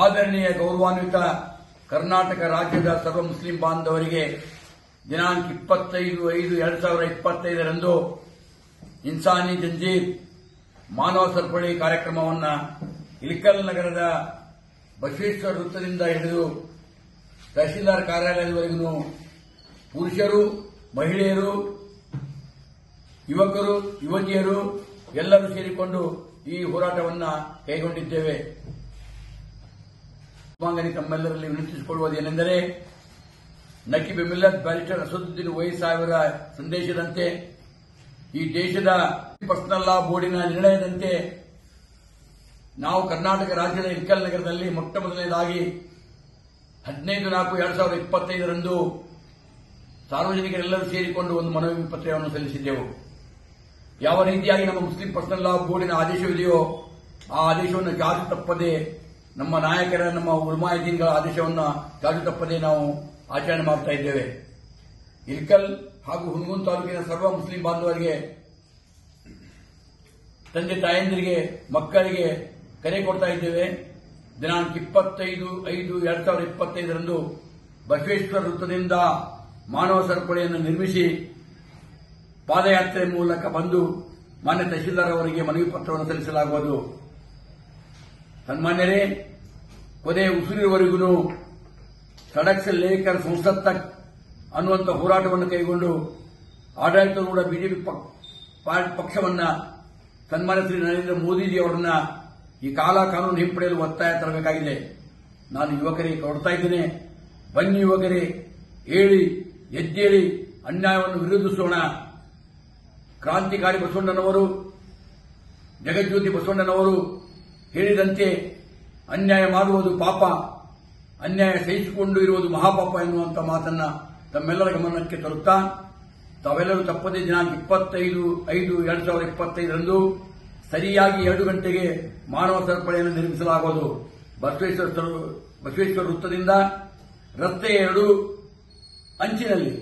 ಆದರಣೀಯ ಗೌರವಾನ್ವಿತ ಕರ್ನಾಟಕ ರಾಜ್ಯದ ಸರ್ವ ಮುಸ್ಲಿಂ ಬಾಂಧವರಿಗೆ ದಿನಾಂಕ 25/5/2025 ಇನ್ಸಾನಿ ಜಂಜೀರ್ ಮಾನವ ಸರಪಳಿ ಕಾರ್ಯಕ್ರಮವನ್ನು ಇಳಕಲ್ ನಗರದ ಬಸವೇಶ್ವರ ವೃತ್ತದಿಂದ ಹಿಡಿದು ತಹಶೀಲ್ದಾರ್ ಕಾರ್ಯಾಲಯದವರೆಗೂ ಪುರುಷರು, ಮಹಿಳೆಯರು, ಯುವಕರು, ಯುವತಿಯರು ಎಲ್ಲರೂ ಸೇರಿಕೊಂಡು ಈ ಹೋರಾಟವನ್ನು ಕೈಗೊಂಡಿದ್ದೇವೆ. ತಮ್ಮೆಲ್ಲರಲ್ಲಿ ವಿನಂತಿಸಿಕೊಳ್ಳುವುದೇನೆಂದರೆ, ನಕೀಬ್ ಮಿಲ್ಲತ್ ಬ್ಯಾರಿಸ್ಟರ್ ಅಸದುದ್ದೀನ್ ಓವೈಸಿ ಸಾಹೇಬರ ಸಂದೇಶದಂತೆ, ಈ ದೇಶದ ಪರ್ಸನಲ್ ಲಾ ಬೋರ್ಡಿನ ನಿರ್ಣಯದಂತೆ ನಾವು ಕರ್ನಾಟಕ ರಾಜ್ಯದ ಇಳಕಲ್ ನಗರದಲ್ಲಿ ಮೊಟ್ಟ ಮೊದಲನೇದಾಗಿ 15/4/2025 ಸಾರ್ವಜನಿಕರೆಲ್ಲರೂ ಸೇರಿಕೊಂಡು ಒಂದು ಮನವಿ ಪತ್ರವನ್ನು ಸಲ್ಲಿಸಿದ್ದೆವು. ಯಾವ ರೀತಿಯಾಗಿ ನಮ್ಮ ಮುಸ್ಲಿಂ ಪರ್ಸನಲ್ ಲಾ ಬೋರ್ಡಿನ ಆದೇಶವಿದೆಯೋ ಆ ಆದೇಶವನ್ನು ಜಾರು ತಪ್ಪದೆ, ನಮ್ಮ ನಾಯಕರ, ನಮ್ಮ ಉಲಮಾಯದೀನ್ಗಳ ಆದೇಶವನ್ನು ಜಾರು ತಪ್ಪದೆ ನಾವು ಆಚರಣೆ ಮಾಡುತ್ತಾ ಇದ್ದೇವೆ. ಇಳಕಲ್ ಹಾಗೂ ಹುನಗುಂದ ತಾಲೂಕಿನ ಸರ್ವ ಮುಸ್ಲಿಂ ಬಾಂಧವರಿಗೆ, ತಂದೆ ತಾಯಂದಿರಿಗೆ, ಮಕ್ಕಳಿಗೆ ಕರೆ ಕೊಡ್ತಾ ಇದ್ದೇವೆ. ದಿನಾಂಕ 25/5/2025 ಬಸವೇಶ್ವರ ವೃತ್ತದಿಂದ ಮಾನವ ಸರಪಳಿಯನ್ನು ನಿರ್ಮಿಸಿ ಪಾದಯಾತ್ರೆ ಮೂಲಕ ಬಂದು ಮಾನ್ಯ ತಹಶೀಲ್ದಾರ್ ಅವರಿಗೆ ಮನವಿ ಪತ್ರವನ್ನು ಸಲ್ಲಿಸಲಾಗುವುದು. ಸನ್ಮಾನ್ಯರೇ, ಕೊನೆ ಉಸಿರಿವರೆಗೂ ಸಡಕ್ ಸೆ ಲೇಕರ್ ಸಂಸತ್ ತಕ್ ಅನ್ನುವಂಥ ಹೋರಾಟವನ್ನು ಕೈಗೊಂಡು ಆಡಳಿತಾರೂಢ ಬಿಜೆಪಿ ಪಕ್ಷವನ್ನು ಸನ್ಮಾನ್ಯ ಶ್ರೀ ನರೇಂದ್ರ ಮೋದಿಜಿಯವರನ್ನ ಈ ಕಾನೂನು ಹಿಂಪಡೆಯಲು ಒತ್ತಾಯ ತರಬೇಕಾಗಿದೆ. ನಾನು ಯುವಕರಿಗೆ ಕೊಡ್ತಾ ಇದ್ದೇನೆ, ಬನ್ನಿ ಯುವಕರೇ, ಹೇಳಿ ಎದ್ದೇಳಿ, ಅನ್ಯಾಯವನ್ನು ವಿರೋಧಿಸೋಣ. ಕ್ರಾಂತಿಕಾರಿ ಬಸವಣ್ಣನವರು, ಜಗಜ್ಯೋತಿ ಬಸವಣ್ಣನವರು ಹೇಳಿದಂತೆ ಅನ್ಯಾಯ ಮಾಡುವುದು ಪಾಪ, ಅನ್ಯಾಯ ಸಹಿಸಿಕೊಂಡು ಇರುವುದು ಮಹಾಪಾಪ ಎನ್ನುವಂಥ ಮಾತನ್ನ ತಮ್ಮೆಲ್ಲರ ಗಮನಕ್ಕೆ ತರುತ್ತಾ, ತಾವೆಲ್ಲರೂ ತಪ್ಪದೇ ದಿನಾಂಕ 25/5/2025 ಸರಿಯಾಗಿ 2 ಗಂಟೆಗೆ ಮಾನವ ಸರಪಳಿಯನ್ನು ನಿರ್ಮಿಸಲಾಗುವುದು. ಬಸವೇಶ್ವರ ವೃತ್ತದಿಂದ ರಸ್ತೆಯ 2 ಅಂಚಿನಲ್ಲಿ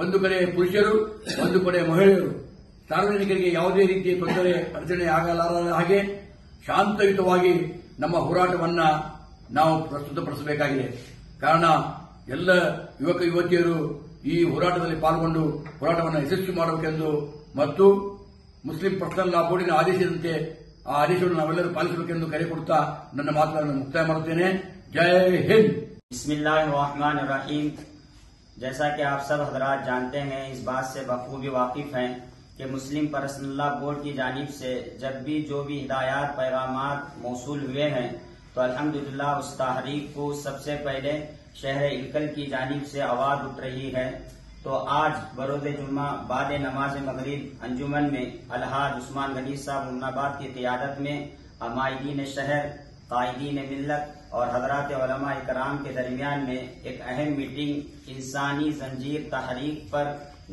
ಒಂದು ಕಡೆ ಪುರುಷರು, ಒಂದು ಕಡೆ ಮಹಿಳೆಯರು, ಸಾರ್ವಜನಿಕರಿಗೆ ಯಾವುದೇ ರೀತಿಯ ತೊಂದರೆ ಅಡಚಣೆ ಆಗಲಾರದ ಹಾಗೆ ಶಾಂತಯುತವಾಗಿ ನಮ್ಮ ಹೋರಾಟವನ್ನು ನಾವು ಪ್ರಸ್ತುತಪಡಿಸಬೇಕಾಗಿದೆ. ಕಾರಣ ಎಲ್ಲ ಯುವಕ ಯುವತಿಯರು ಈ ಹೋರಾಟದಲ್ಲಿ ಪಾಲ್ಗೊಂಡು ಹೋರಾಟವನ್ನು ಯಶಸ್ವಿ ಮಾಡಬೇಕೆಂದು ಮತ್ತು ಮುಸ್ಲಿಂ ಪರ್ಸನಲ್ ಲಾ ಬೋರ್ಡಿನ ಆದೇಶದಂತೆ ಆ ಆದೇಶವನ್ನು ನಾವೆಲ್ಲರೂ ಪಾಲಿಸಬೇಕೆಂದು ಕರೆ ಕೊಡುತ್ತಾ ನನ್ನ ಮಾತುಗಳನ್ನು ಮುಕ್ತಾಯ ಮಾಡುತ್ತೇನೆ. ಜೈ ಹಿಂದ್. बिस्मिल्लाहिर्रहमानिर्रहीम। जैसा कि आप सब हजरात जानते हैं, इस बात से बखूबी वाकिफ हैं कि मुस्लिम पर्सनल लॉ बोर्ड की जानिब से जब भी जो भी हिदायत पैगामात मौसूल हुए हैं तो अल्हम्दुलिल्लाह उस तहरीक को सबसे पहले शहर इलकल की जानिब से आवाज उठ रही है। तो आज बरोज़ जुम्मा बाद नमाज मगरिब अंजुमन में अलहाज उस्मान गनी साहब मुमनाबाद की क़ियादत में हमायदीन शहर, कायदीन मिल्लत और हजरात उलमा इकराम के दरमियान में एक अहम मीटिंग इंसानी जंजीर तहरीक पर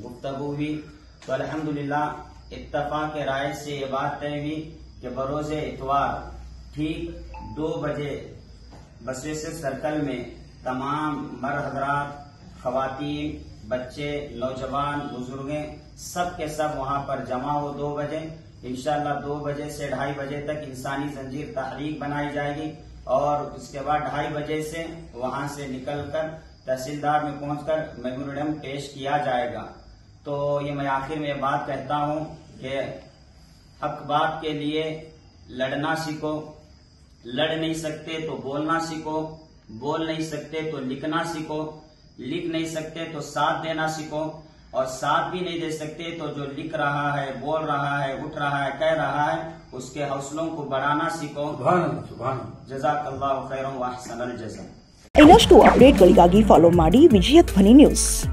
गुफ्तगू हुई। तो अल्हम्दुलिल्लाह इत्तफाक राय से ये बात तय हुई कि बरोज़ इतवार ठीक 2 बजे बसवेश्वर सर्कल में तमाम मर्द हजरात, खवातीन, बच्चे, नौजवान, बुजुर्गें सब के सब वहां पर जमा हो 2 बजे। इंशाअल्लाह 2 बजे से 2:30 बजे तक इंसानी जंजीर तहरीक बनाई जाएगी और उसके बाद 2:30 बजे से वहां से निकलकर तहसीलदार में पहुंचकर मेमोरेंडम पेश किया जाएगा। तो ये मैं आखिर में बात कहता हूं कि हक बात के लिए लड़ना सीखो, लड़ नहीं सकते तो बोलना सीखो, बोल नहीं सकते तो लिखना सीखो, लिख नहीं सकते तो साथ देना सीखो, और साथ भी नहीं दे सकते तो जो लिख रहा है, बोल रहा है, उठ रहा है, कह रहा है, उसके हौसलों को बढ़ाना सीखो। जज़ाकल्लाहु खैरन व अहसनल जज़ा। ಇನ್ನಷ್ಟು ಅಪ್ಡೇಟ್ಗಳಿಗಾಗಿ ಫಾಲೋ ಮಾಡಿ ವಿಜಯ ಧ್ವನಿ ನ್ಯೂಸ್.